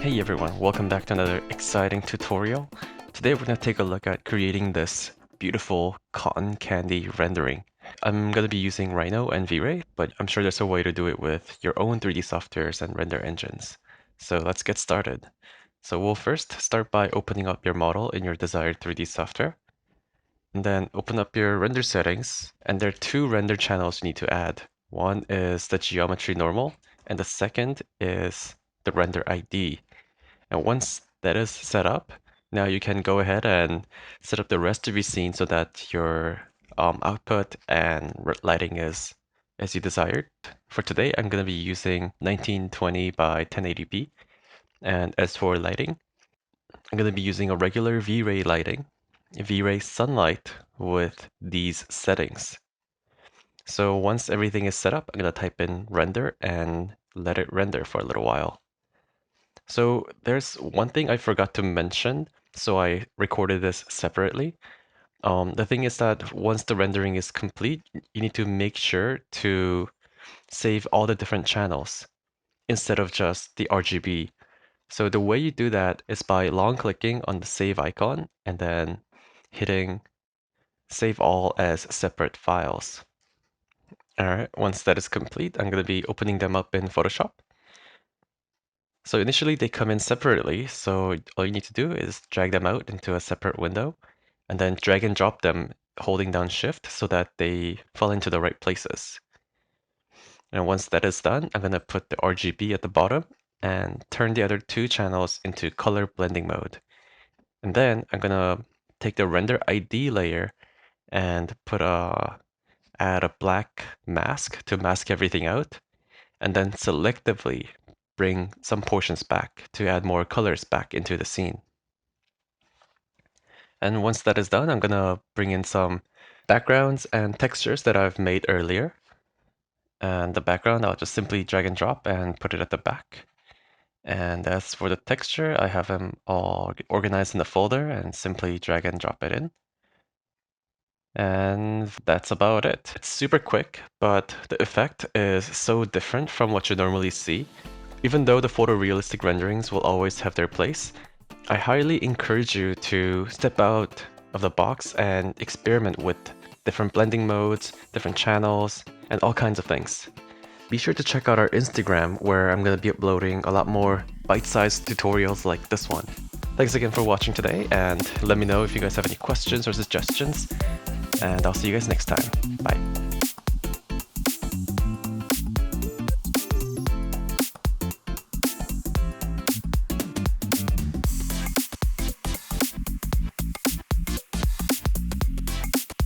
Hey everyone, welcome back to another exciting tutorial. Today we're going to take a look at creating this beautiful cotton candy rendering. I'm going to be using Rhino and V-Ray, but I'm sure there's a way to do it with your own 3D softwares and render engines. So let's get started. So we'll first start by opening up your model in your desired 3D software. And then open up your render settings, and there are two render channels you need to add. One is the geometry normal, and the second is the render ID. And once that is set up, now you can go ahead and set up the rest of your scene so that your output and lighting is as you desired. For today, I'm going to be using 1920 by 1080p. And as for lighting, I'm going to be using a regular V-Ray lighting, V-Ray sunlight with these settings. So once everything is set up, I'm going to type in render and let it render for a little while. So there's one thing I forgot to mention, so I recorded this separately. The thing is that once the rendering is complete, you need to make sure to save all the different channels instead of just the RGB. So the way you do that is by long clicking on the save icon and then hitting save all as separate files. All right, once that is complete, I'm going to be opening them up in Photoshop. So initially they come in separately, so all you need to do is drag them out into a separate window and then drag and drop them holding down Shift so that they fall into the right places. And once that is done, I'm going to put the RGB at the bottom and turn the other two channels into color blending mode. And then I'm going to take the render ID layer and add a black mask to mask everything out, and then selectively bring some portions back to add more colors back into the scene. And once that is done, I'm gonna bring in some backgrounds and textures that I've made earlier. And the background, I'll just simply drag and drop and put it at the back. And as for the texture, I have them all organized in the folder and simply drag and drop it in. And that's about it. It's super quick, but the effect is so different from what you normally see. Even though the photorealistic renderings will always have their place, I highly encourage you to step out of the box and experiment with different blending modes, different channels, and all kinds of things. Be sure to check out our Instagram, where I'm going to be uploading a lot more bite-sized tutorials like this one. Thanks again for watching today, and let me know if you guys have any questions or suggestions, and I'll see you guys next time. Bye.